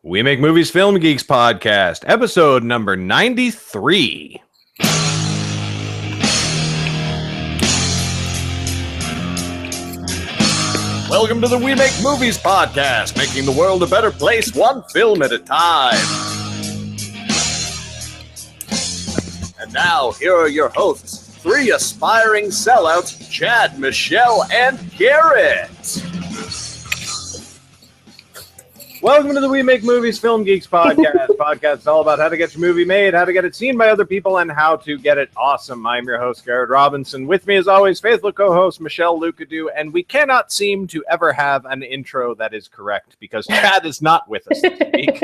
We Make Movies Film Geeks podcast, episode number 93. Welcome to the We Make Movies podcast, making the world a better place, one film at a time. And now, here are your hosts, three aspiring sellouts, Chad, Michelle, and Garrett. Welcome to the We Make Movies Film Geeks podcast. Podcast all about how to get your movie made, how to get it seen by other people, and how to get it awesome. I'm your host, Garrett Robinson. With me, as always, faithful co-host Michelle Lucadou, and we cannot seem to ever have an intro that is correct because Chad is not with us this week.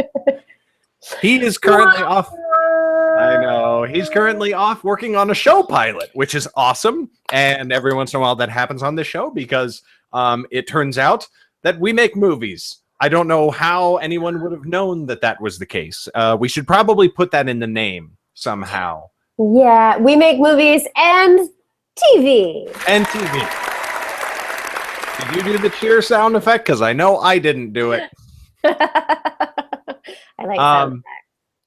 He is currently off. I know. He's currently off working on a show pilot, which is awesome. And every once in a while that happens on this show because it turns out that we make movies. I don't know how anyone would have known that that was the case. We should probably put that in the name somehow. Yeah, we make movies and TV. And TV. Did you do the cheer sound effect? Because I know I didn't do it. I like sound effects.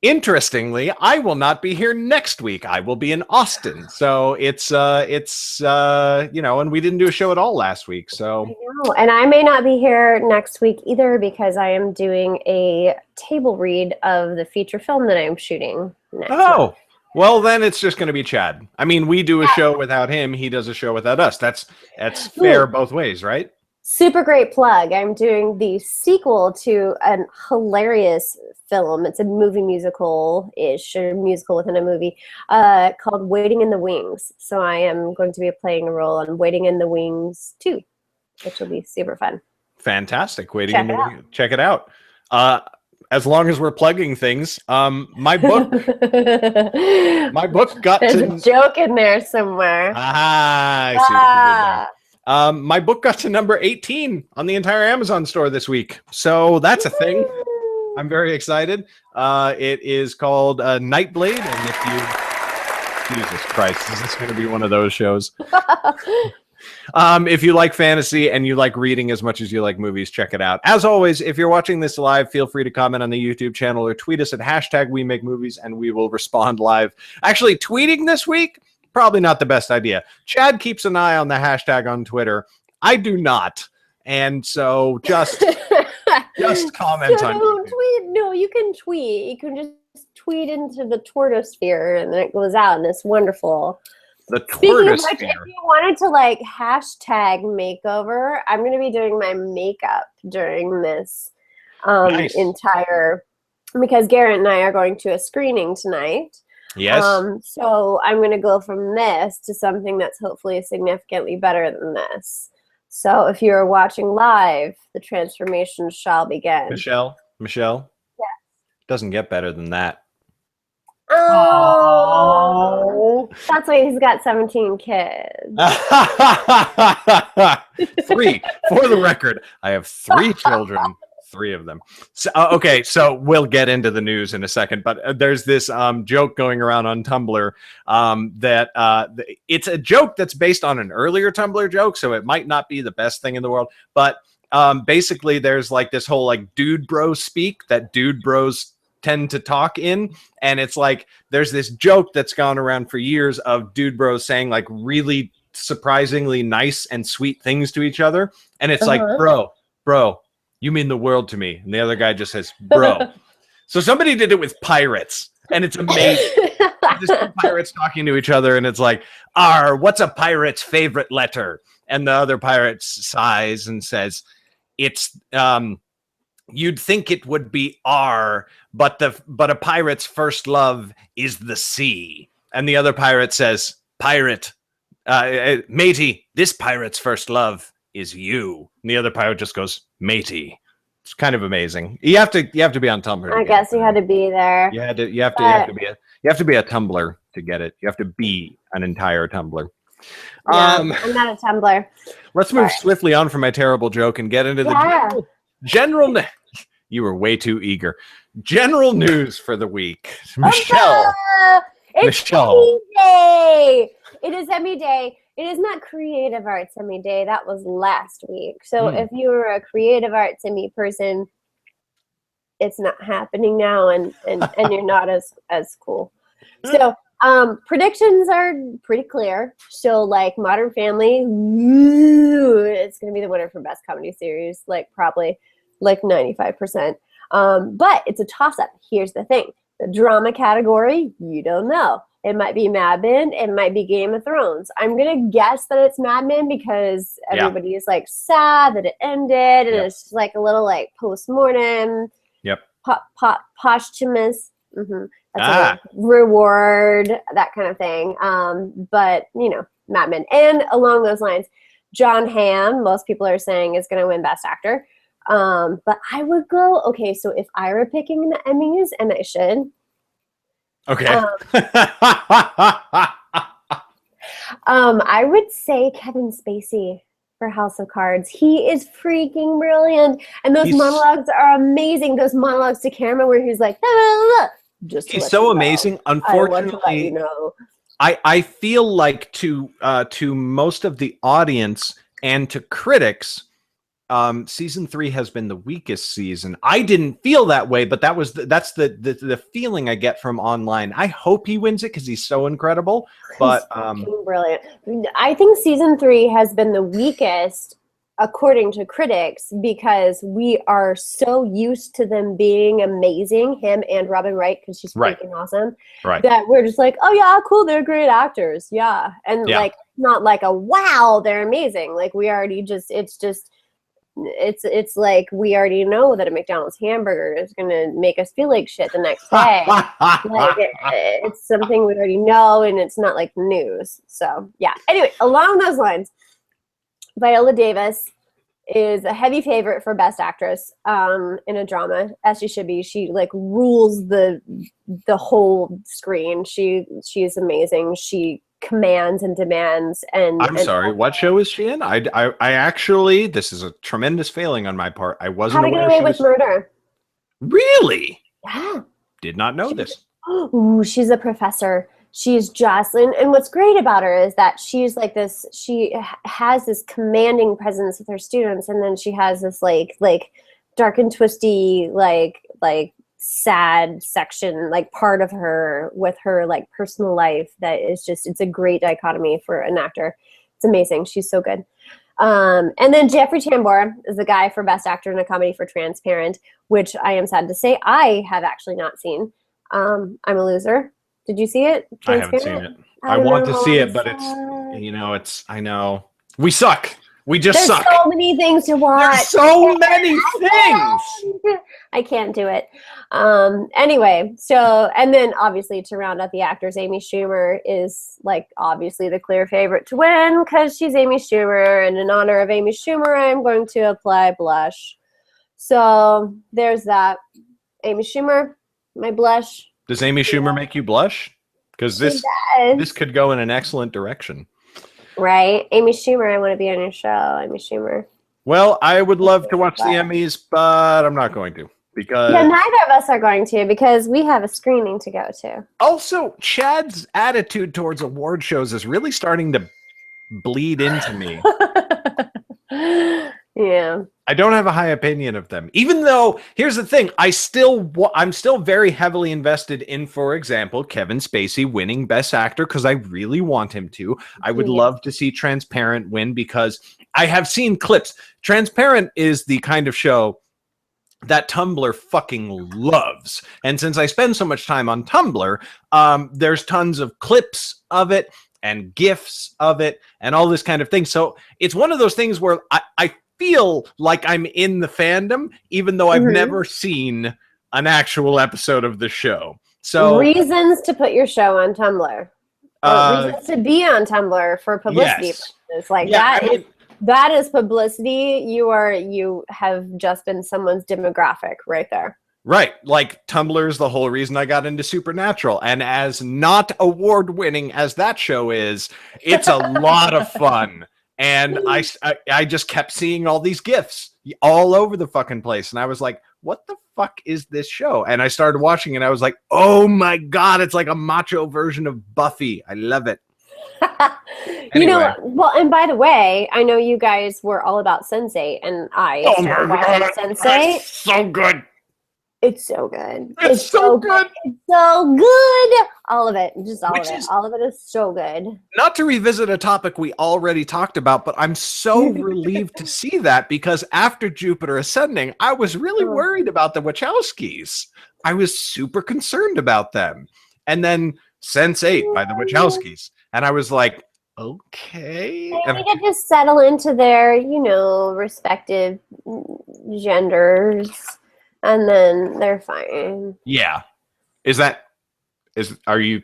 Interestingly, I will not be here next week. I will be in Austin. So it's and we didn't do a show at all last week. So I know. And I may not be here next week either because I am doing a table read of the feature film that I'm shooting next month. Well, then it's just going to be Chad. I mean, we do a show without him. He does a show without us. That's fair both ways, right? Super great plug. I'm doing the sequel to a hilarious film. It's a movie musical-ish, or musical within a movie, called Waiting in the Wings. So I am going to be playing a role on Waiting in the Wings 2, which will be super fun. Fantastic. Check it out. As long as we're plugging things, my book got There's a joke in there somewhere. I see what you did there. My book got to number 18 on the entire Amazon store this week. So that's a thing. I'm very excited. It is called Nightblade. And if you... Jesus Christ, is this going to be one of those shows? If you like fantasy and you like reading as much as you like movies, check it out. As always, if you're watching this live, feel free to comment on the YouTube channel or tweet us at #WeMakeMovies and we will respond live. Actually, tweeting this week, probably not the best idea. Chad keeps an eye on the hashtag on Twitter. I do not. And so just comment on YouTube. Tweet. No, you can tweet. You can just tweet into the Tortosphere and then it goes out and it's wonderful. The Tortosphere. If you wanted to hashtag makeover, I'm going to be doing my makeup during this Nice. because Garrett and I are going to a screening tonight. Yes. So I'm going to go from this to something that's hopefully significantly better than this. So if you're watching live, the transformation shall begin. Michelle? Yeah. Doesn't get better than that. Oh. That's why he's got 17 kids. 3. For the record, I have 3 children. 3 of them. So, okay, so we'll get into the news in a second, but there's this joke going around on Tumblr that it's a joke that's based on an earlier Tumblr joke, so it might not be the best thing in the world, but basically there's this whole dude bro speak that dude bros tend to talk in, and it's there's this joke that's gone around for years of dude bros saying really surprisingly nice and sweet things to each other, and it's bro, you mean the world to me. And the other guy just says, bro. So somebody did it with pirates, and it's amazing. There's 2 pirates talking to each other, and it's what's a pirate's favorite letter? And the other pirate sighs and says, it's, you'd think it would be R, but a pirate's first love is the sea. And the other pirate says, matey, this pirate's first love is you. And the other pirate just goes, matey. It's kind of amazing. You have to be on Tumblr. I guess you had to be there. You have to be a Tumblr to get it. You have to be an entire Tumblr. I'm not a Tumblr. Let's move swiftly on from my terrible joke and get into the general you were way too eager. General news for the week. Michelle. It's Emmy Day. It is Emmy Day. It is not Creative Arts Emmy Day. That was last week. So if you were a Creative Arts Emmy person, it's not happening now, and you're not as cool. So predictions are pretty clear. So like Modern Family, it's gonna be the winner for best comedy series, like probably like 95%. But it's a toss-up. Here's the thing: the drama category, you don't know. It might be Mad Men. It might be Game of Thrones. I'm gonna guess that it's Mad Men because everybody is like sad that it ended, and it's just like a little like post-mortem. Yep. Posthumous. Mm-hmm. That's a reward, that kind of thing. But you know, Mad Men, and along those lines, John Hamm. Most people are saying is going to win Best Actor. But I would go. Okay, so if I were picking the Emmys, and I should. Okay. I would say Kevin Spacey for House of Cards. He is freaking brilliant, and those monologues are amazing. Those monologues to camera where he's like, just he's so amazing. Unfortunately, I feel like to most of the audience and to critics, season 3 has been the weakest season. I didn't feel that way, but that's the feeling I get from online. I hope he wins it because he's so incredible. But brilliant. I think season 3 has been the weakest according to critics because we are so used to them being amazing, him and Robin Wright, because she's freaking awesome, that we're just like, oh yeah, cool, they're great actors, and like not like a wow, they're amazing. Like we already it's like we already know that a McDonald's hamburger is going to make us feel like shit the next day. Like it's something we already know, and it's not like news. So yeah. Anyway, along those lines, Viola Davis is a heavy favorite for Best Actress in a drama, as she should be. She like rules the whole screen. She's amazing. She commands and demands. And I'm sorry, what show is she in? I actually, this is a tremendous failing on my part. I wasn't aware. How to Get Away with Murder. Really? Yeah. Did not know this. Ooh, she's a professor. She's Jocelyn, and what's great about her is that she's like this. She has this commanding presence with her students, and then she has this like dark and twisty, like sad section, like part of her with her like personal life that is just, it's a great dichotomy for an actor. It's amazing. She's so good. And then Jeffrey Tambor is the guy for Best Actor in a Comedy for Transparent, which I am sad to say I have actually not seen. I'm a loser. Did you see it? I haven't seen it. I want to see it, but it's, I know. We suck. We just suck. There's so many things to watch. There's so many things. I can't do it. Anyway, so, and then obviously to round out the actors, Amy Schumer is like obviously the clear favorite to win because she's Amy Schumer, and in honor of Amy Schumer, I'm going to apply blush. So there's that. Amy Schumer, my blush. Does Amy Schumer make you blush? Because this could go in an excellent direction. Right. Amy Schumer, I want to be on your show. Amy Schumer. Well, I would love to watch the Emmys, but I'm not going to. Because neither of us are going to, because we have a screening to go to. Also, Chad's attitude towards award shows is really starting to bleed into me. Yeah. I don't have a high opinion of them. Even though, here's the thing, I'm still very heavily invested in, for example, Kevin Spacey winning Best Actor because I really want him to. I would love to see Transparent win because I have seen clips. Transparent is the kind of show that Tumblr fucking loves. And since I spend so much time on Tumblr, there's tons of clips of it and GIFs of it and all this kind of thing. So it's one of those things where I feel like I'm in the fandom, even though I've never seen an actual episode of the show. So reasons to put your show on Tumblr. Reasons to be on Tumblr for publicity purposes. Like that is publicity. You have just been someone's demographic right there. Right. Like Tumblr is the whole reason I got into Supernatural. And as not award winning as that show is, it's a lot of fun. And I just kept seeing all these GIFs all over the fucking place. And I was like, what the fuck is this show? And I started watching it and I was like, oh my God, it's like a macho version of Buffy. I love it. Anyway. You know, well, and by the way, I know you guys were all about Sense8, and I Sense8. so good. It's so good. It's so good. It's so good. All of it. Just all Which of it. is- All of it is so good. Not to revisit a topic we already talked about, but I'm so relieved to see that, because after Jupiter Ascending, I was really worried about the Wachowskis. I was super concerned about them. And then Sense8 by the Wachowskis. And I was like, okay. They And need to just settle into their, respective genders, and then they're fine. yeah. Are you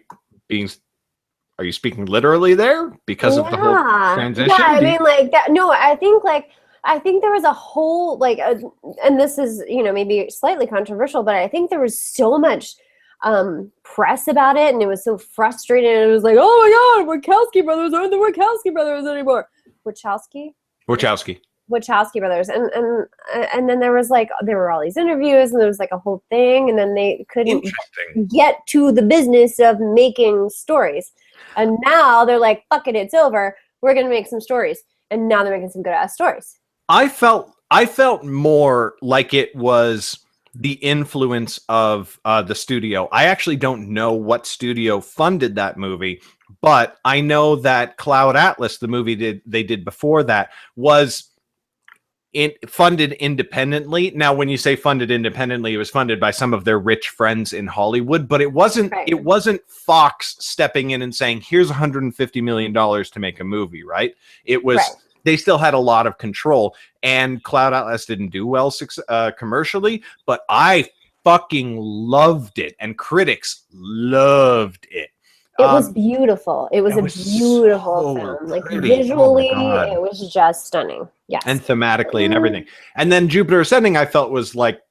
speaking literally there because of the whole transition? Yeah, I mean, like that. No, I think there was a whole and this is maybe slightly controversial, but I think there was so much press about it, and it was so frustrating. And it was like, oh my God, Wachowski brothers aren't the Wachowski brothers anymore. Wachowski brothers, and then there were all these interviews, and there was like a whole thing, and then they couldn't get to the business of making stories, and now they're like, fuck it, it's over, we're gonna make some stories, and now they're making some good ass stories. I felt more like it was the influence of the studio. I actually don't know what studio funded that movie, but I know that Cloud Atlas, the movie they did before that, was funded independently. Now, when you say funded independently, it was funded by some of their rich friends in Hollywood, but it wasn't Fox stepping in and saying, here's $150 million to make a movie, right? It was, they still had a lot of control, and Cloud Atlas didn't do well commercially, but I fucking loved it, and critics loved it. It was beautiful. It was a beautiful film. Like visually, it was just stunning. Yeah, and thematically and everything. And then Jupiter Ascending, I felt was like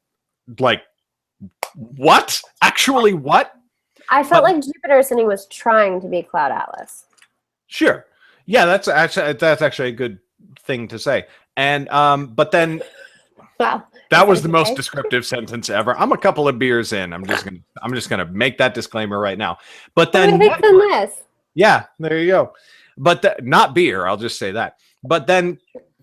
what? Actually, what? I felt like Jupiter Ascending was trying to be Cloud Atlas. Sure. Yeah, that's actually a good thing to say. And but then wow. That was the most descriptive sentence ever. I'm a couple of beers in. I'm just gonna make that disclaimer right now. But then yeah, there you go. But not beer. I'll just say that. But then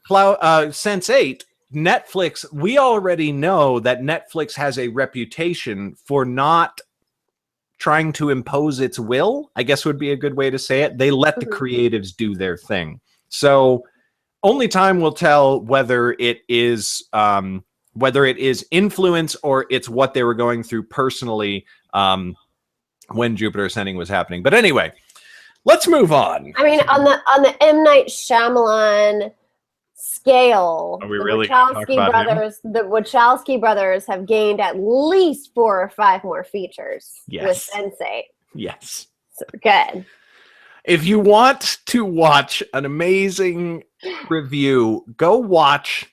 Sense8, Netflix. We already know that Netflix has a reputation for not trying to impose its will, I guess would be a good way to say it. They let the creatives do their thing. So only time will tell whether it is influence or it's what they were going through personally when Jupiter Ascending was happening. But anyway, let's move on. I mean, on the M. Night Shyamalan scale, are we really talking about him? The Wachowski brothers have gained at least 4 or 5 more features with Sense8. Yes. So good. If you want to watch an amazing review, go watch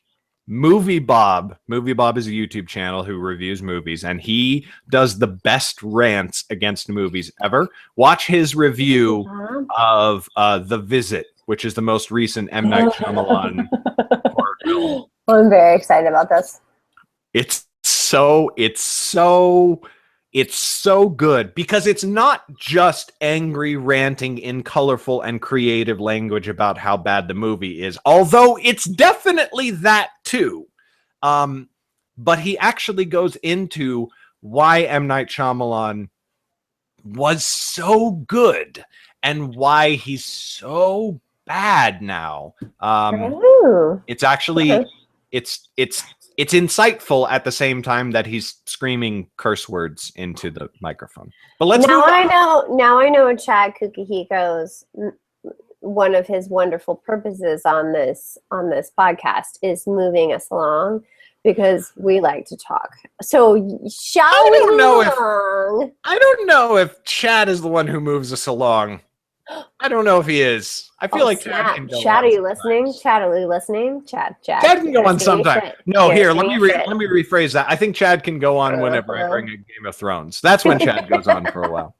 Movie Bob. Movie Bob is a YouTube channel who reviews movies, and he does the best rants against movies ever. Watch his review of The Visit, which is the most recent M. Night Shyamalan horror film. I'm very excited about this. It's so good because it's not just angry ranting in colorful and creative language about how bad the movie is, although it's definitely that too. But he actually goes into why M. Night Shyamalan was so good and why he's so bad now. It's actually it's insightful at the same time that he's screaming curse words into the microphone. But let's now I know Chad Kukihiko's one of his wonderful purposes on this podcast is moving us along, because we like to talk. So I don't know if Chad is the one who moves us along. I don't know if he is. I feel like Chad can go. Chad, are you listening? Chad, are you listening? Chad can go on sometime. No, here, let me rephrase that. I think Chad can go on whenever I bring a Game of Thrones. That's when Chad goes on for a while.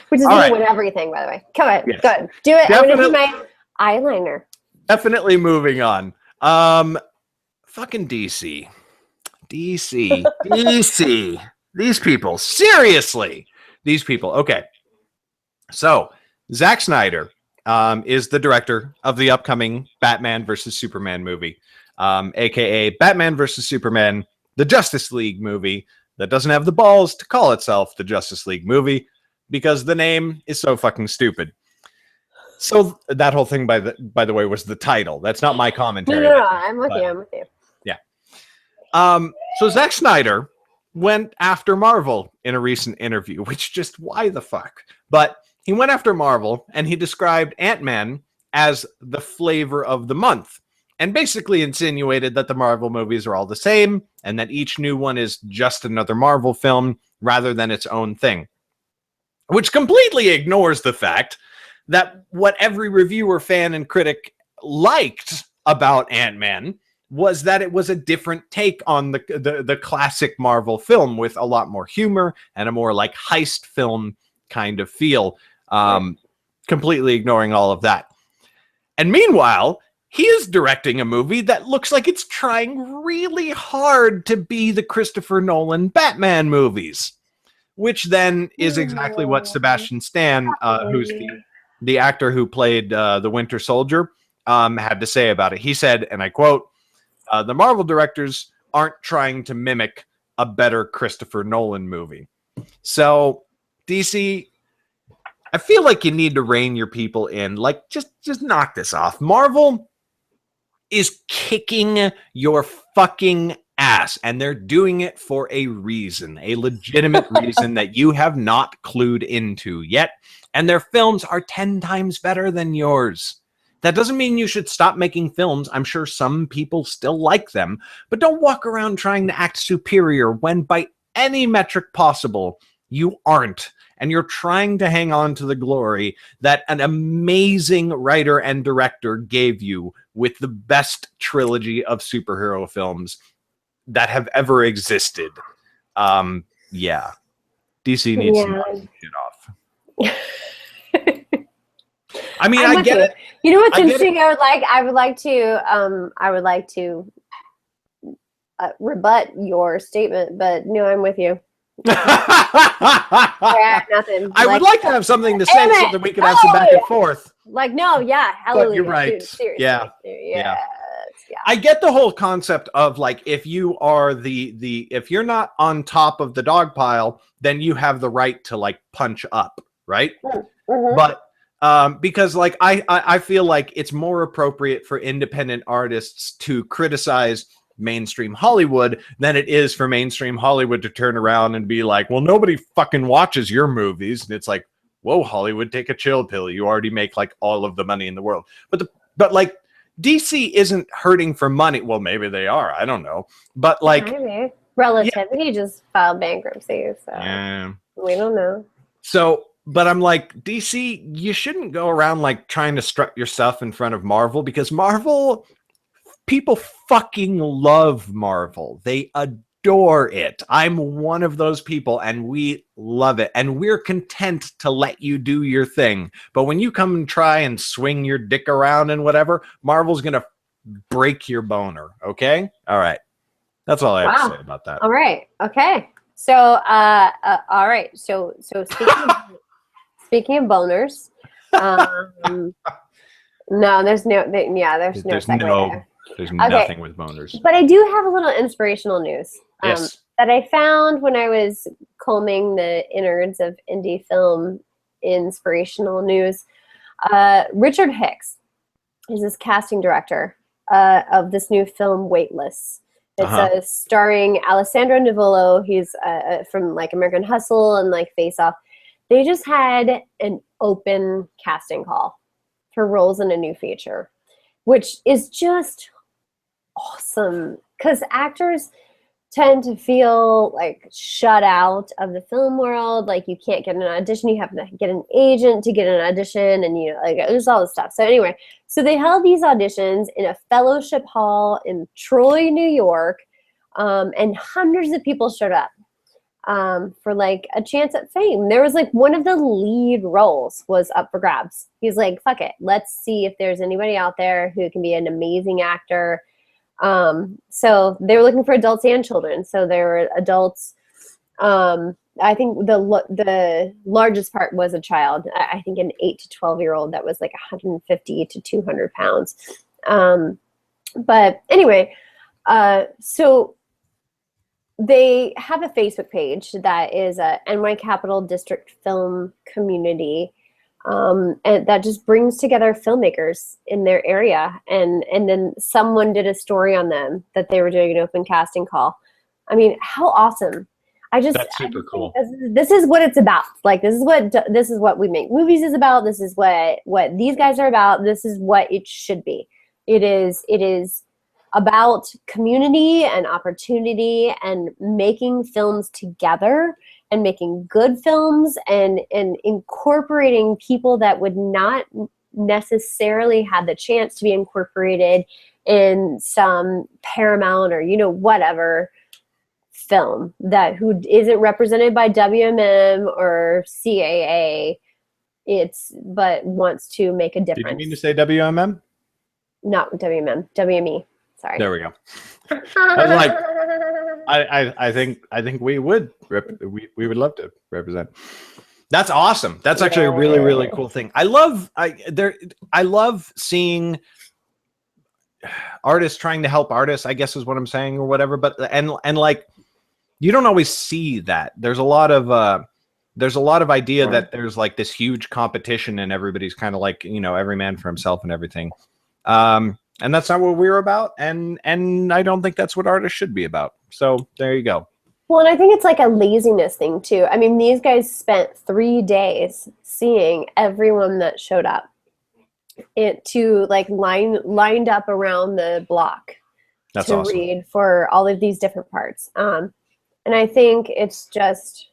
Which is me with everything, by the way. Come on, yes. Good. Do it. I'm gonna do my eyeliner. Definitely moving on. Fucking DC. These people. Seriously. These people. Okay. So Zack Snyder is the director of the upcoming Batman versus Superman movie, aka Batman versus Superman, the Justice League movie that doesn't have the balls to call itself the Justice League movie because the name is so fucking stupid. So that whole thing, by the way, was the title. That's not my commentary. No, I'm with you. I'm with you. Yeah. So Zack Snyder went after Marvel in a recent interview, which just why the fuck? But he went after Marvel and he described Ant-Man as the flavor of the month and basically insinuated that the Marvel movies are all the same and that each new one is just another Marvel film rather than its own thing, which completely ignores the fact that what every reviewer, fan, and critic liked about Ant-Man was that it was a different take on the classic Marvel film with a lot more humor and a more like heist film kind of feel, completely ignoring all of that. And meanwhile, he is directing a movie that looks like it's trying really hard to be the Christopher Nolan Batman movies, which then is exactly what Sebastian Stan, who's the actor who played the Winter Soldier, had to say about it. He said, and I quote, the Marvel directors aren't trying to mimic a better Christopher Nolan movie. So, DC, I feel like you need to rein your people in. Like, just knock this off. Marvel is kicking your fucking ass, and they're doing it for a reason, a legitimate reason that you have not clued into yet. And their films are 10 times better than yours. That doesn't mean you should stop making films. I'm sure some people still like them, but don't walk around trying to act superior when by any metric possible, you aren't. And you're trying to hang on to the glory that an amazing writer and director gave you with the best trilogy of superhero films that have ever existed. Yeah. DC needs to knock some shit off. I mean, I get it. You know what's interesting? I would like to rebut your statement, but no, I'm with you. I nothing. I would like to have something to say so that we could have some back and forth. Like, no, yeah, hallelujah. But you're right. Dude, seriously. Yeah. Yeah. I get the whole concept of like, if you are if you're not on top of the dog pile, then you have the right to like punch up, right? Mm-hmm. But because like I feel like it's more appropriate for independent artists to criticize mainstream Hollywood than it is for mainstream Hollywood to turn around and be like, well, nobody fucking watches your movies. And it's like, whoa, Hollywood, take a chill pill. You already make like all of the money in the world. But like DC isn't hurting for money. Well, maybe they are. I don't know. But like maybe. Relative. Yeah. He just filed bankruptcy. So we don't know. So but I'm like, DC, you shouldn't go around like trying to strut your stuff in front of Marvel because Marvel, people fucking love Marvel. They adore it. I'm one of those people and we love it. And we're content to let you do your thing. But when you come and try and swing your dick around and whatever, Marvel's going to break your boner. Okay? All right. That's all I have to say about that. All right. Okay. So, all right. So speaking of boners, no, there's no segue there. There's nothing with boners. But I do have a little inspirational news yes. that I found when I was combing the innards of indie film inspirational news. Richard Hicks is this casting director of this new film, Weightless. It's starring Alessandro Nivola. He's from like American Hustle and like Face Off. They just had an open casting call for roles in a new feature, which is just awesome because actors tend to feel like shut out of the film world. Like you can't get an audition. You have to get an agent to get an audition and like there's all this stuff. So anyway, so they held these auditions in a fellowship hall in Troy, New York, and hundreds of people showed up. For like a chance at fame. There was like one of the lead roles was up for grabs. He's like, fuck it. Let's see if there's anybody out there who can be an amazing actor. So they were looking for adults and children. So there were adults. I think the largest part was a child. I think an 8 to 12-year-old that was like 150 to 200 pounds. But anyway, so they have a Facebook page that is a NY Capital District Film Community, and that just brings together filmmakers in their area. And then someone did a story on them that they were doing an open casting call. I mean, how awesome! That's super cool. This is what it's about. Like this is what we make movies is about. This is what these guys are about. This is what it should be. It is about community and opportunity and making films together and making good films and incorporating people that would not necessarily have the chance to be incorporated in some Paramount or whatever film that who isn't represented by WMM or CAA. But wants to make a difference. Did you mean to say WMM? Not WMM, WME. Sorry. There we go. I think we would love to represent. That's awesome. That's actually a really, really cool thing. I love seeing artists trying to help artists, I guess is what I'm saying or whatever. But and like you don't always see that. There's a lot of idea that there's like this huge competition and everybody's kind of like, every man for himself and everything. And that's not what we're about. And I don't think that's what artists should be about. So there you go. Well, and I think it's like a laziness thing too. I mean, these guys spent 3 days seeing everyone that showed up lined up around the block that's to awesome. Read for all of these different parts. And I think it's just,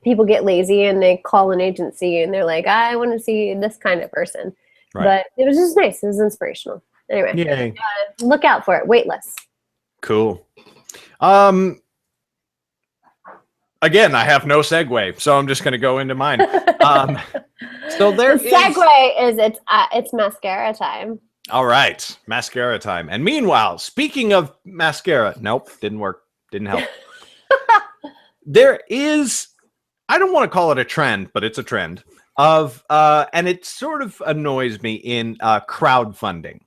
people get lazy and they call an agency and they're like, I want to see this kind of person. Right. But it was just nice. It was inspirational. Anyway, look out for it. Waitlist. Cool. Again, I have no segue, so I'm just going to go into mine. So the segue is it's mascara time. All right, mascara time. And meanwhile, speaking of mascara, nope, didn't work. Didn't help. There is, I don't want to call it a trend, but it's a trend of, and it sort of annoys me in crowdfunding.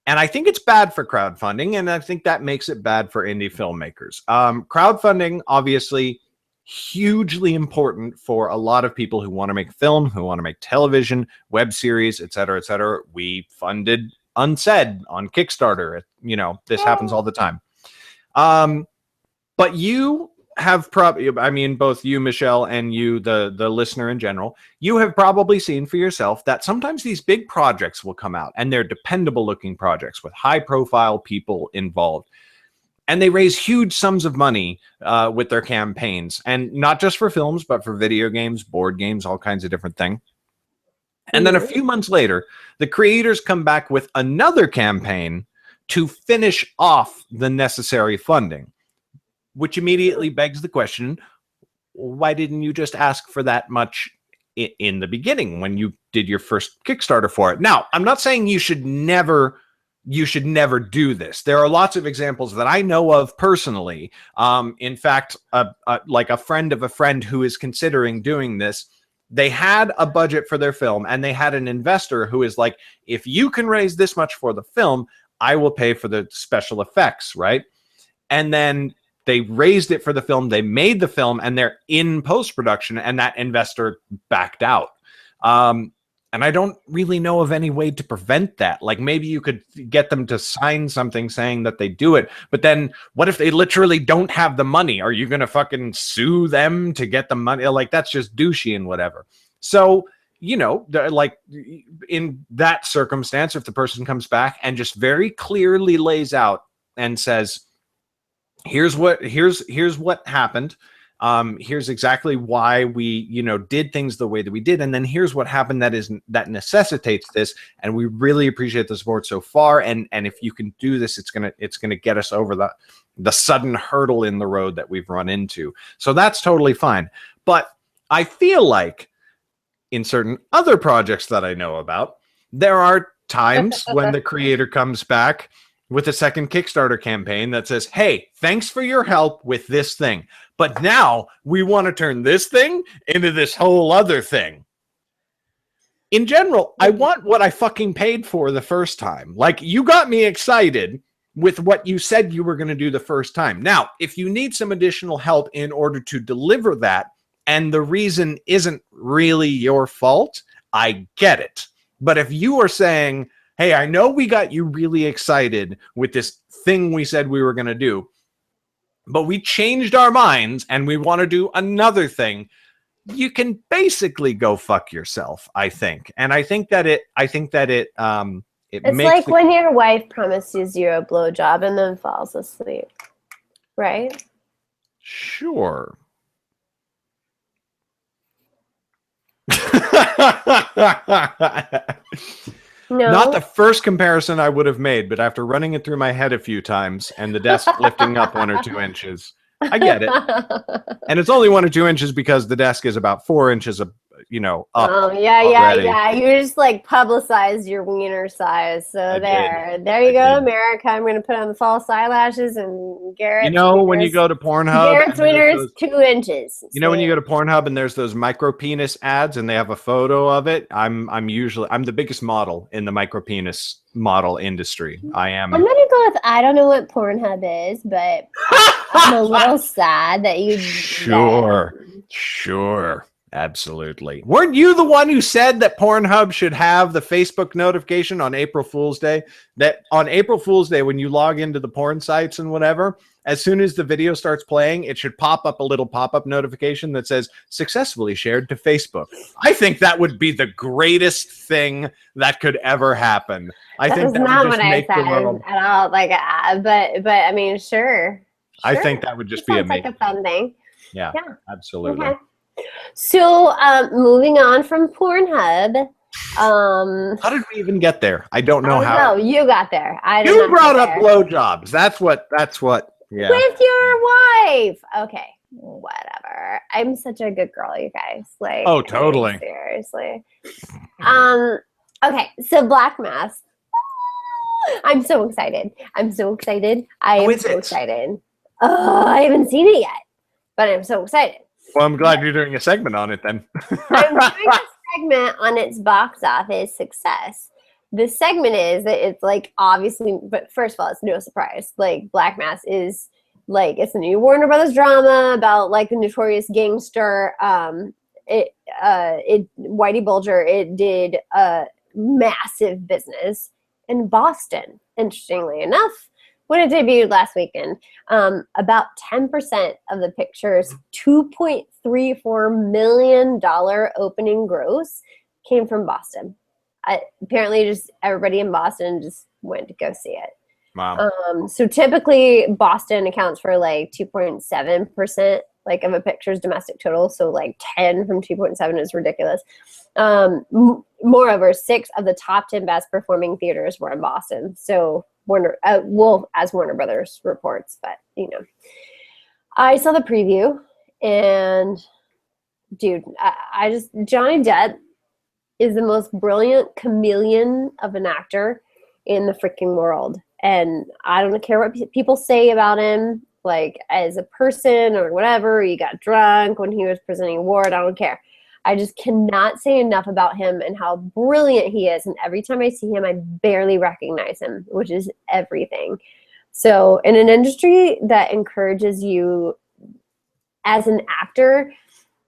And I think it's bad for crowdfunding, and I think that makes it bad for indie filmmakers. Crowdfunding, obviously, hugely important for a lot of people who want to make film, who want to make television, web series, et cetera, et cetera. We funded Unsaid on Kickstarter. This happens all the time. But you have both you, Michelle, and you, the listener in general, you have probably seen for yourself that sometimes these big projects will come out, and they're dependable looking projects with high profile people involved. And they raise huge sums of money with their campaigns, and not just for films, but for video games, board games, all kinds of different things. And then a few months later, the creators come back with another campaign to finish off the necessary funding, which immediately begs the question, why didn't you just ask for that much in the beginning when you did your first Kickstarter for it? Now, I'm not saying you should never do this. There are lots of examples that I know of personally. In fact, like a friend of a friend who is considering doing this, they had a budget for their film and they had an investor who is like, if you can raise this much for the film, I will pay for the special effects, right? And then they raised it for the film, they made the film, and they're in post-production, and that investor backed out. And I don't really know of any way to prevent that. Like maybe you could get them to sign something saying that they do it, but then what if they literally don't have the money? Are you going to fucking sue them to get the money? Like that's just douchey and whatever. So, like in that circumstance, if the person comes back and just very clearly lays out and says, here's what happened. Here's exactly why we, did things the way that we did. And then here's what happened that necessitates this. And we really appreciate the support so far. And if you can do this, it's going to get us over the sudden hurdle in the road that we've run into. So that's totally fine. But I feel like in certain other projects that I know about, there are times when the creator comes back with a second Kickstarter campaign that says, hey, thanks for your help with this thing, but now we want to turn this thing into this whole other thing. In general, I want what I fucking paid for the first time. Like, you got me excited. with what you said you were going to do the first time. Now, if you need some additional help in order to deliver that, and the reason isn't really your fault, I get it. But if you are saying, hey, I know we got you really excited with this thing we said we were going to do, but we changed our minds and we want to do another thing, you can basically go fuck yourself, I think. And I think that it it's like when your wife promises you a blowjob and then falls asleep, right? Sure. No. Not the first comparison I would have made, but after running it through my head a few times and the desk lifting up 1 or 2 inches, I get it. And it's only 1 or 2 inches because the desk is about 4 inches up, up. Oh, yeah. You just like publicized your wiener size. So there you go, America. I'm going to put on the false eyelashes and Garrett's. When you go to Pornhub, Garrett's wiener is 2 inches. When you go to Pornhub and there's those micro penis ads and they have a photo of it, I'm the biggest model in the micro penis model industry. I'm gonna go with, I don't know what Pornhub is, but I'm a little sad that you. Sure. Absolutely. Weren't you the one who said that Pornhub should have the Facebook notification on April Fool's Day? That on April Fool's Day, when you log into the porn sites and whatever, as soon as the video starts playing, it should pop up a little pop-up notification that says successfully shared to Facebook. I think that would be the greatest thing that could ever happen. I think that would just make the world at all. Like, but I mean, sure. I think that would just be amazing. Like a fun thing. Yeah. Absolutely. Okay. So, moving on from Pornhub. How did we even get there? I don't know how. No, you got there. You brought up blowjobs. That's what. Yeah. With your wife. Okay. Whatever. I'm such a good girl, you guys. Like. Oh, totally. Seriously. Okay. So Black Mass. I'm so excited. I am so excited. Oh, I haven't seen it yet, but I'm so excited. Well, I'm glad you're doing a segment on it then. I'm doing a segment on its box office success. The segment is that it's like, obviously, but first of all, it's no surprise. Like, Black Mass is like, it's a new Warner Brothers drama about like the notorious gangster. Whitey Bulger, it did a massive business in Boston, interestingly enough. When it debuted last weekend, about 10% of the picture's $2.34 million opening gross came from Boston. Apparently, just everybody in Boston just went to go see it. Wow. So typically, Boston accounts for like 2.7% like of a picture's domestic total. So like 10 from 2.7 is ridiculous. Moreover, 6 of the top 10 best performing theaters were in Boston. So as Warner Brothers reports, but I saw the preview and dude, Johnny Depp is the most brilliant chameleon of an actor in the freaking world. And I don't care what people say about him, like as a person or whatever, he got drunk when he was presenting an award. I don't care. I just cannot say enough about him and how brilliant he is. And every time I see him, I barely recognize him, which is everything. So in an industry that encourages you as an actor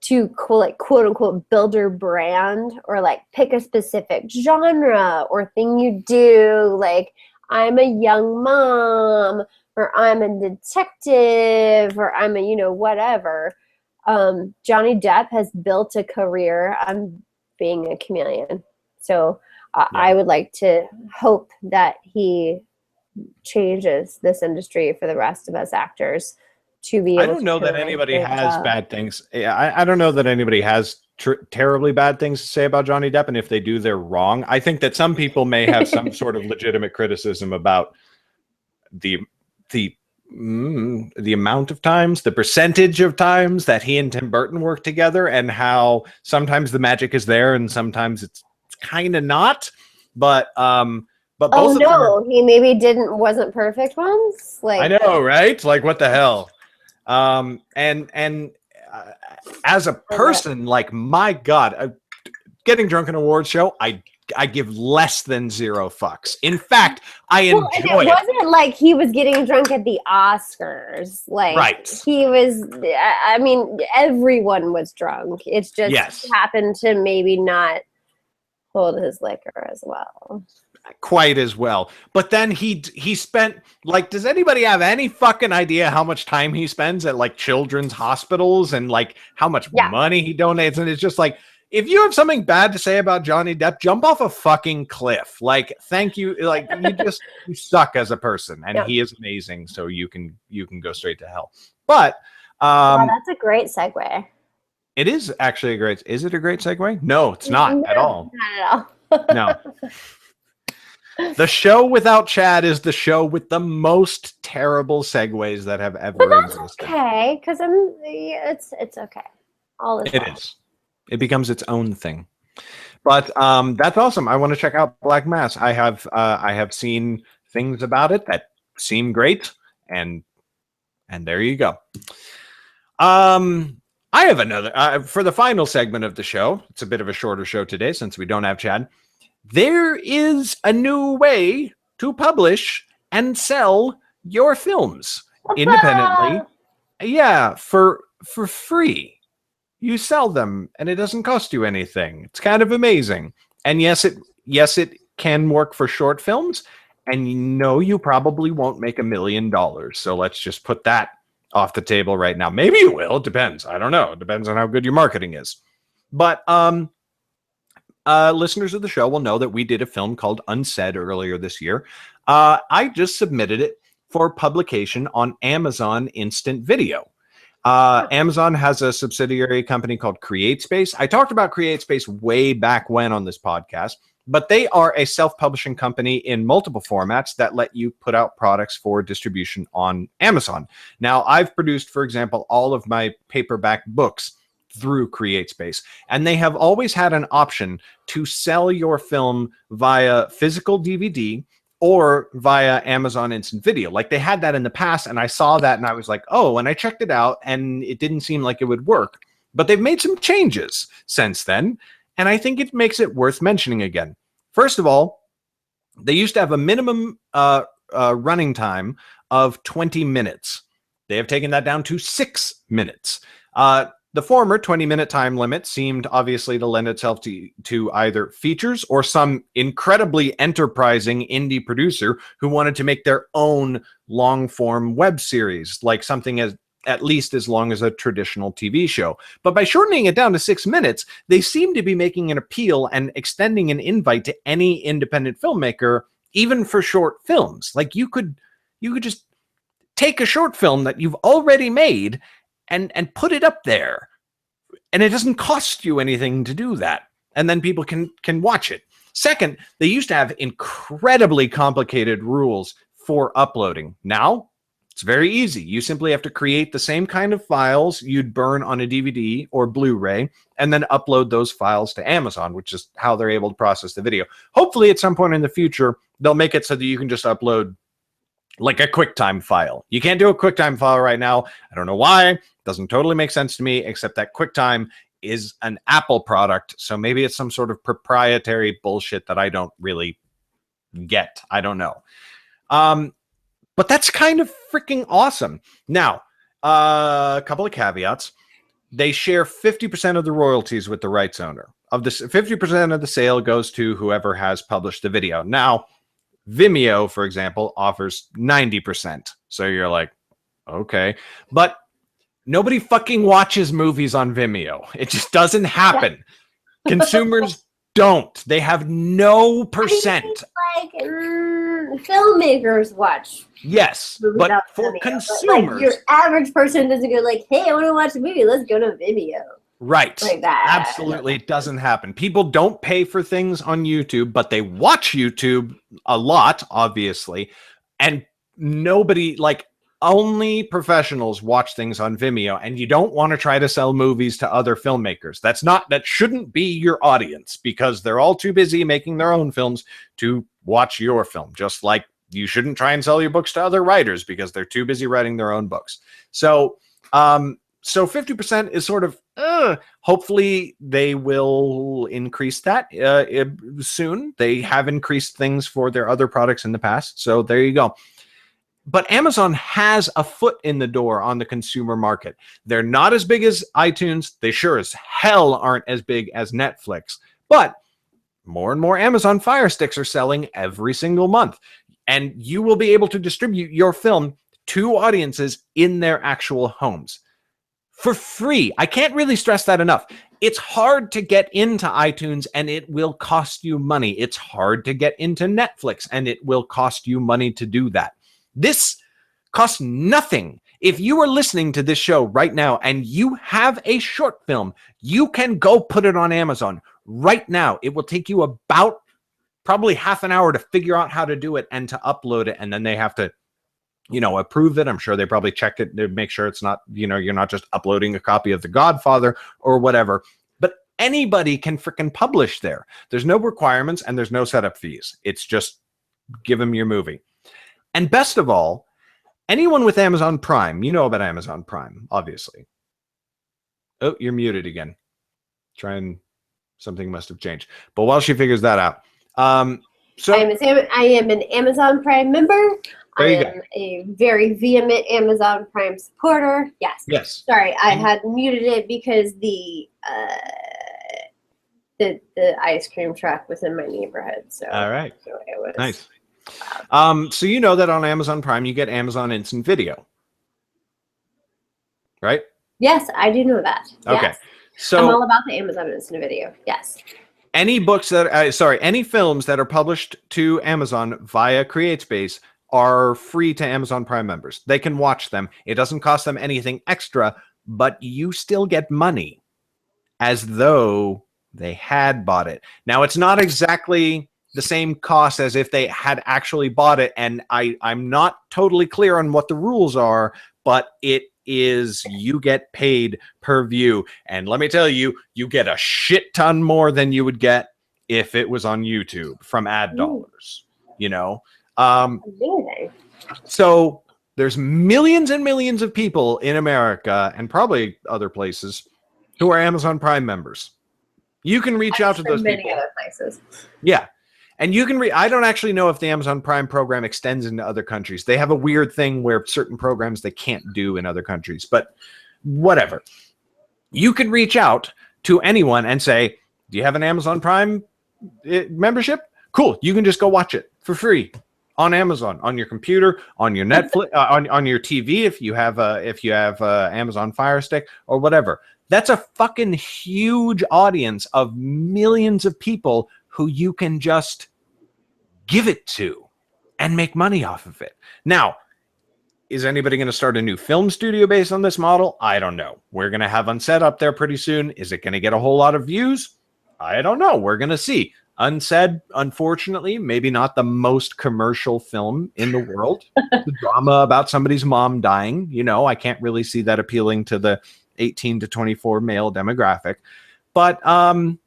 to quote unquote build your brand or like pick a specific genre or thing you do, like I'm a young mom or I'm a detective or I'm a, whatever. Johnny Depp has built a career on being a chameleon. So I would like to hope that he changes this industry for the rest of us actors to be able to. I don't know that anybody has bad things. I don't know that anybody has terribly bad things to say about Johnny Depp. And if they do, they're wrong. I think that some people may have some sort of legitimate criticism about the amount of times, the percentage of times that he and Tim Burton work together, and how sometimes the magic is there and sometimes it's kind of not. But both he maybe wasn't perfect once. Like, I know, right? Like, what the hell? As a person, like, my God, getting drunk in an awards show, I I give less than 0 fucks. In fact, I enjoy it. It wasn't like he was getting drunk at the Oscars. Like, right. he was, I mean, everyone was drunk. It's just happened to maybe not hold his liquor as well. Quite as well. But then he spent, like, does anybody have any fucking idea how much time he spends at like children's hospitals and like how much money he donates? And it's just like, if you have something bad to say about Johnny Depp, jump off a fucking cliff. Like, thank you. Like, you suck as a person, and he is amazing. So you can go straight to hell. But that's a great segue. It is actually is it a great segue? No, it's not at all. Not at all. No. The show without Chad is the show with the most terrible segues that have ever existed. Okay, because it's okay. All is it well. Is. It becomes its own thing. But that's awesome. I want to check out Black Mass. I have seen things about it that seem great, and there you go. I have another for the final segment of the show. It's a bit of a shorter show today since we don't have Chad. There is a new way to publish and sell your films independently. Yeah, for free. You sell them and it doesn't cost you anything. It's kind of amazing. And yes, it can work for short films. And you probably won't make $1 million. So let's just put that off the table right now. Maybe you will. It depends. I don't know. It depends on how good your marketing is. But listeners of the show will know that we did a film called Unsaid earlier this year. I just submitted it for publication on Amazon Instant Video. Amazon has a subsidiary company called CreateSpace. I talked about CreateSpace way back when on this podcast, but they are a self-publishing company in multiple formats that let you put out products for distribution on Amazon. Now, I've produced, for example, all of my paperback books through CreateSpace, and they have always had an option to sell your film via physical DVD or via Amazon Instant Video. Like, they had that in the past, and I saw that and I was like, oh, and I checked it out and it didn't seem like it would work. But they've made some changes since then, and I think it makes it worth mentioning again. First of all, they used to have a minimum running time of 20 minutes. They have taken that down to 6 minutes. The former 20-minute time limit seemed obviously to lend itself to either features or some incredibly enterprising indie producer who wanted to make their own long-form web series, like something at least as long as a traditional TV show. But by shortening it down to 6 minutes, they seem to be making an appeal and extending an invite to any independent filmmaker, even for short films. Like, you could just take a short film that you've already made and put it up there, and it doesn't cost you anything to do that, and then people can watch it. Second, they used to have incredibly complicated rules for uploading. Now it's very easy. You simply have to create the same kind of files you'd burn on a DVD or Blu-ray and then upload those files to Amazon, which is how they're able to process the video. Hopefully at some point in the future they'll make it so that you can just upload like a QuickTime file. You can't do a QuickTime file right now. I don't know why. Doesn't totally make sense to me, except that QuickTime is an Apple product. So maybe it's some sort of proprietary bullshit that I don't really get. I don't know. But that's kind of freaking awesome. Now, a couple of caveats. They share 50% of the royalties with the rights owner. Of this, 50% of the sale goes to whoever has published the video. Now, Vimeo, for example, offers 90%. So you're like, okay. But nobody fucking watches movies on Vimeo. It just doesn't happen. Consumers don't. They have no percent. Like, filmmakers watch. Yes, but for Vimeo. consumers. But like, your average person doesn't go like, hey, I want to watch a movie. Let's go to Vimeo. Right. Like that. Absolutely. It doesn't happen. People don't pay for things on YouTube, but they watch YouTube a lot, obviously. And nobody, like, only professionals watch things on Vimeo, and you don't want to try to sell movies to other filmmakers. That shouldn't be your audience, because they're all too busy making their own films to watch your film. Just like you shouldn't try and sell your books to other writers because they're too busy writing their own books. So 50% is sort of Hopefully they will increase that soon. They have increased things for their other products in the past, so there you go. But Amazon has a foot in the door on the consumer market. They're not as big as iTunes. They sure as hell aren't as big as Netflix. But more and more Amazon Fire Sticks are selling every single month. And you will be able to distribute your film to audiences in their actual homes for free. I can't really stress that enough. It's hard to get into iTunes and it will cost you money. It's hard to get into Netflix and it will cost you money to do that. This costs nothing. If you are listening to this show right now and you have a short film, you can go put it on Amazon right now. It will take you about probably half an hour to figure out how to do it and to upload it. And then they have to, approve it. I'm sure they probably check it to make sure it's not, you're not just uploading a copy of The Godfather or whatever. But anybody can freaking publish there. There's no requirements and there's no setup fees. It's just give them your movie. And best of all, anyone with Amazon Prime, you know about Amazon Prime, obviously. Oh, you're muted again. Something must have changed. But while she figures that out, so I am an Amazon Prime member. I there you am a very vehement Amazon Prime supporter. Yes. Yes. Sorry, I had muted it because the ice cream truck was in my neighborhood. So all right. So it was Nice. loud. So you know that on Amazon Prime you get Amazon Instant Video, right? Yes, I do know that. Okay. Yes. So I'm all about the Amazon Instant Video. Yes. any films that are published to Amazon via CreateSpace are free to Amazon Prime members. They can watch them. It doesn't cost them anything extra, but you still get money as though they had bought it. Now, it's not exactly the same cost as if they had actually bought it, and I'm not totally clear on what the rules are, but it is you get paid per view. And let me tell you, you get a shit ton more than you would get if it was on YouTube from ad dollars, Amazing. So there's millions and millions of people in America and probably other places who are Amazon Prime members. You can reach out to those many people. other places. Yeah. And you can I don't actually know if the Amazon Prime program extends into other countries. They have a weird thing where certain programs they can't do in other countries, but whatever. You can reach out to anyone and say, do you have an Amazon Prime membership? Cool. You can just go watch it for free on Amazon, on your computer, on your Netflix, on your TV if you have Amazon Fire Stick or whatever. That's a fucking huge audience of millions of people who you can just give it to and make money off of it. Now, is anybody going to start a new film studio based on this model? I don't know. We're going to have Unsaid up there pretty soon. Is it going to get a whole lot of views? I don't know. We're going to see. Unsaid, unfortunately, maybe not the most commercial film in the world. The drama about somebody's mom dying. I can't really see that appealing to the 18 to 24 male demographic. But I'm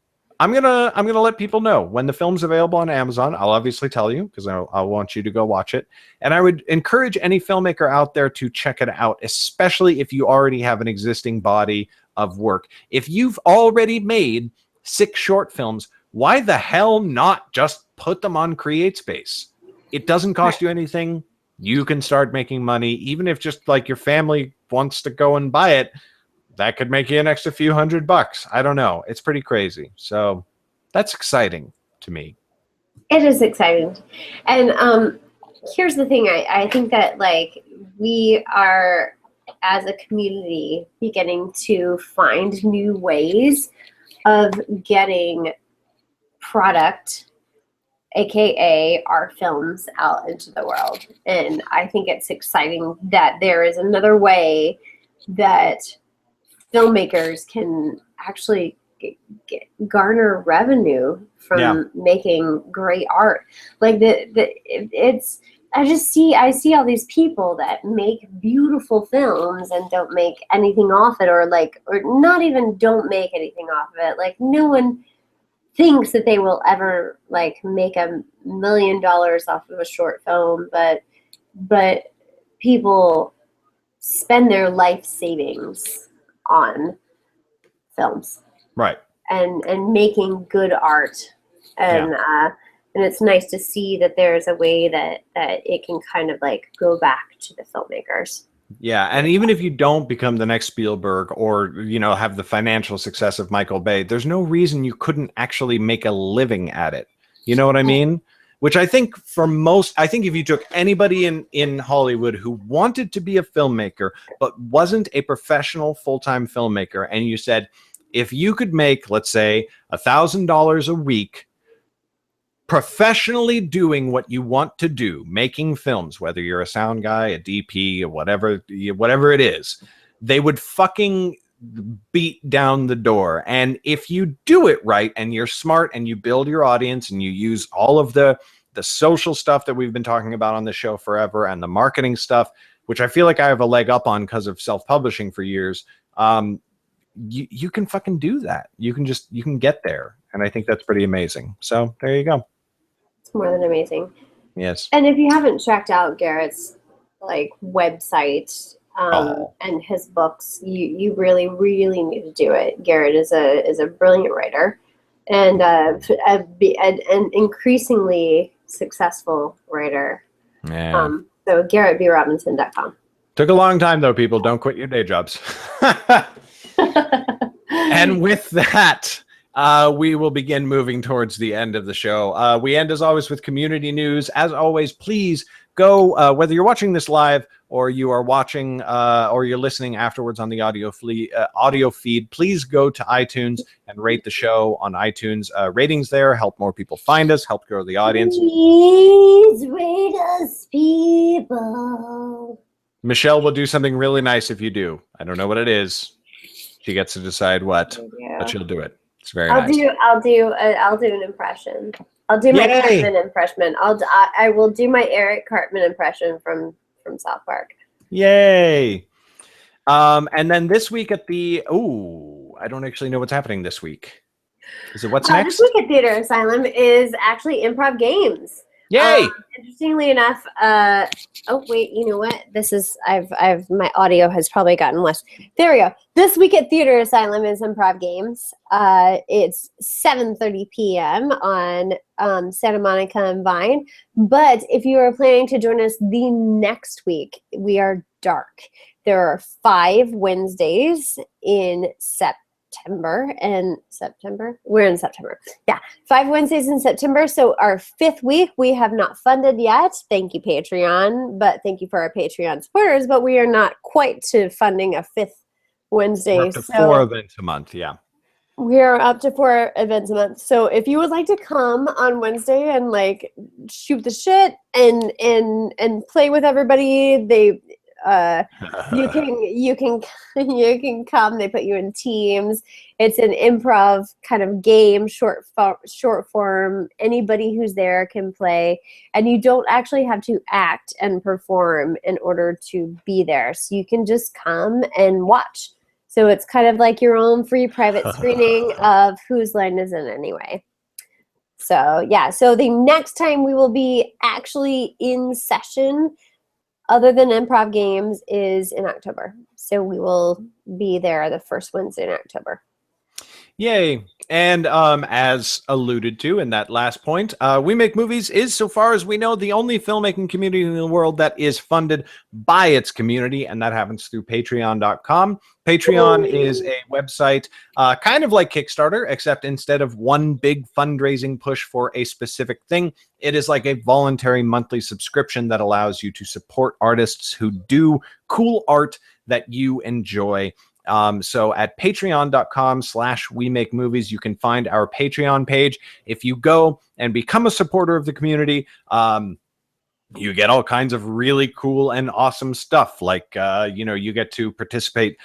gonna let people know when the film's available on Amazon. I'll obviously tell you because I want you to go watch it. And I would encourage any filmmaker out there to check it out, especially if you already have an existing body of work. If you've already made 6 short films, why the hell not just put them on CreateSpace? It doesn't cost you anything. You can start making money, even if just like your family wants to go and buy it. That could make you an extra few $100. I don't know. It's pretty crazy. So that's exciting to me. It is exciting. And here's the thing. I think that we are, as a community, beginning to find new ways of getting product, aka our films, out into the world. And I think it's exciting that there is another way that filmmakers can actually garner revenue from making great art. I see all these people that make beautiful films and don't make anything off it, or not even don't make anything off of it. No one thinks that they will ever make $1 million off of a short film, but people spend their life savings on films Right. and making good art. And it's nice to see that there's a way that it can kind of like go back to the filmmakers. Yeah, and even if you don't become the next Spielberg or, you know, have the financial success of Michael Bay, there's no reason you couldn't actually make a living at it. You know what I mean? Which I think I think if you took anybody in Hollywood who wanted to be a filmmaker but wasn't a professional full-time filmmaker, and you said, if you could make, let's say, $1,000 a week professionally doing what you want to do, making films, whether you're a sound guy, a DP, or whatever it is, they would fucking beat down the door. And if you do it right and you're smart and you build your audience and you use all of the social stuff that we've been talking about on the show forever and the marketing stuff, which I feel like I have a leg up on because of self-publishing for years, you can fucking do that. You can get there. And I think that's pretty amazing. So there you go. It's more than amazing. Yes. And if you haven't checked out Garrett's like website and his books, you really, really need to do it. Garrett is a brilliant writer and an increasingly successful writer. Yeah. So GarrettBRobinson.com. Took a long time though, people. Don't quit your day jobs. And with that, we will begin moving towards the end of the show. We end, as always, with community news. As always, please go, whether you're watching this live or you are watching or you're listening afterwards on the audio feed, please go to iTunes and rate the show on iTunes. Ratings there help more people find us, help grow the audience. Please rate us, people. Michelle will do something really nice if you do. I don't know what it is. She gets to decide what, but she'll do it. It's very nice. I'll do an impression. I'll do my Cartman impression. I will do my Eric Cartman impression from South Park. Yay! And then this week at the I don't actually know what's happening this week. Is it what's next? This week at Theater Asylum is actually improv games. Yay! Interestingly enough, oh wait, you know what? This is I've my audio has probably gotten less. There we go. This week at Theater Asylum is improv games. It's 7:30 p.m. on Santa Monica and Vine. But if you are planning to join us the next week, we are dark. There are 5 Wednesdays in September. We're in September. Yeah, 5 Wednesdays in September. So our 5th week, we have not funded yet. Thank you, Patreon. But thank you for our Patreon supporters. But we are not quite to funding a 5th Wednesday. We're up to 4 events a month. Yeah. We are up to 4 events a month. So if you would like to come on Wednesday and like shoot the shit and play with everybody, you can come. They put you in teams. It's an improv kind of game, short form. Anybody who's there can play, and you don't actually have to act and perform in order to be there. So you can just come and watch. So it's kind of like your own free private screening of Whose Line Is It Anyway. So yeah, so the next time we will be actually in session other than improv games is in October. So we will be there the first Wednesday in October. Yay. And as alluded to in that last point, We Make Movies is, so far as we know, the only filmmaking community in the world that is funded by its community, and that happens through patreon.com. Patreon is a website kind of like Kickstarter, except instead of one big fundraising push for a specific thing, it is like a voluntary monthly subscription that allows you to support artists who do cool art that you enjoy. So at patreon.com/WeMakeMovies, you can find our Patreon page. If you go and become a supporter of the community, you get all kinds of really cool and awesome stuff. Like, you get to participate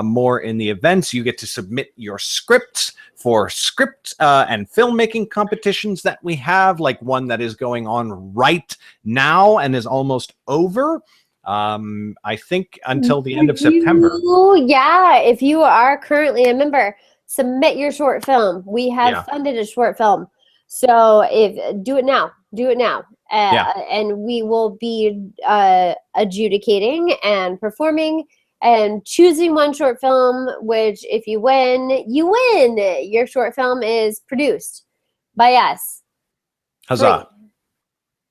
more in the events. You get to submit your scripts for script and filmmaking competitions that we have, like one that is going on right now and is almost over. I think until the end of September. Yeah, if you are currently a member, submit your short film. We have funded a short film. So do it now. And we will be adjudicating and performing and choosing one short film, which if you win, you win. Your short film is produced by us. Huzzah. Free.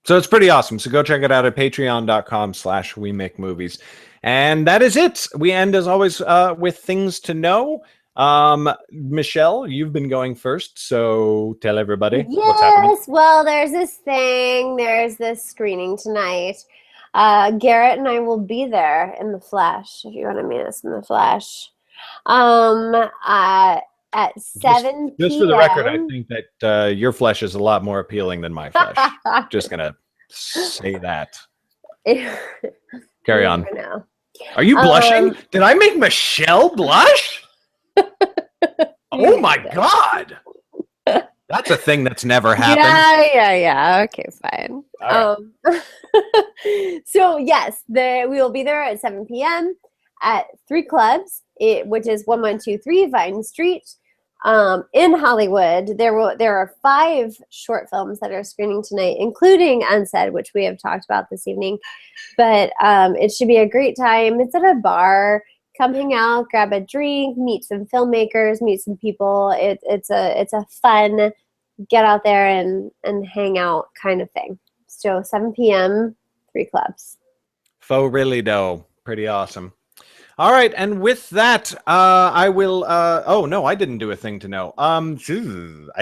So it's pretty awesome. So go check it out at patreon.com/WeMakeMovies. And that is it. We end, as always, with things to know. Michelle, you've been going first, so tell everybody what's happening. Yes, well, there's this screening tonight. Garrett and I will be there in the flesh, if you want to meet us in the flesh. At 7 p.m. Just for the record, I think that your flesh is a lot more appealing than my flesh. Just gonna say that. Carry on. Are you blushing? Did I make Michelle blush? Oh my God. That's a thing that's never happened. Yeah. Okay, fine. Right. So yes, we will be there at 7 p.m. at 3 clubs, which is 1123 Vine Street. In Hollywood. There are 5 short films that are screening tonight, including Unsaid, which we have talked about this evening. But it should be a great time. It's at a bar. Come hang out, grab a drink, meet some filmmakers, meet some people. It's a fun get out there and hang out kind of thing. So 7 p.m., 3 clubs. Faux really though. Pretty awesome. All right, and with that, I will. Oh no, I didn't do a thing to know. I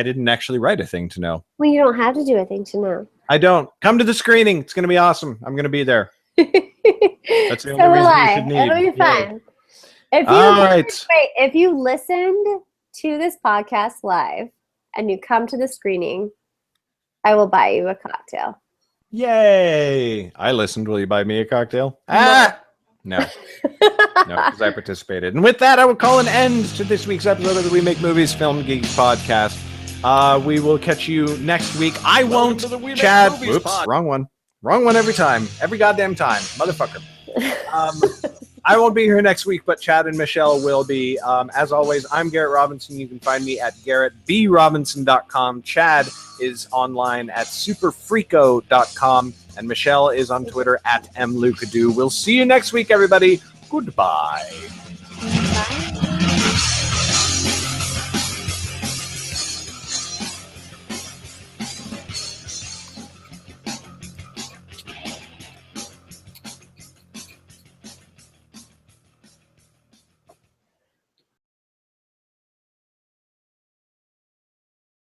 didn't actually write a thing to know. Well, you don't have to do a thing to know. I don't. Come to the screening. It's going to be awesome. I'm going to be there. That's the only reason you should need. It'll be fun. If you listened to this podcast live and you come to the screening, I will buy you a cocktail. Yay! I listened. Will you buy me a cocktail? No, because I participated. And with that, I will call an end to this week's episode of the We Make Movies Film Geeks podcast. We will catch you next week. I won't, Chad. Whoops, wrong one every time. Every goddamn time. Motherfucker. I won't be here next week, but Chad and Michelle will be. As always, I'm Garrett Robinson. You can find me at GarrettBRobinson.com. Chad is online at superfreako.com. And Michelle is on Twitter at mlucadoo. We'll see you next week, everybody. Goodbye.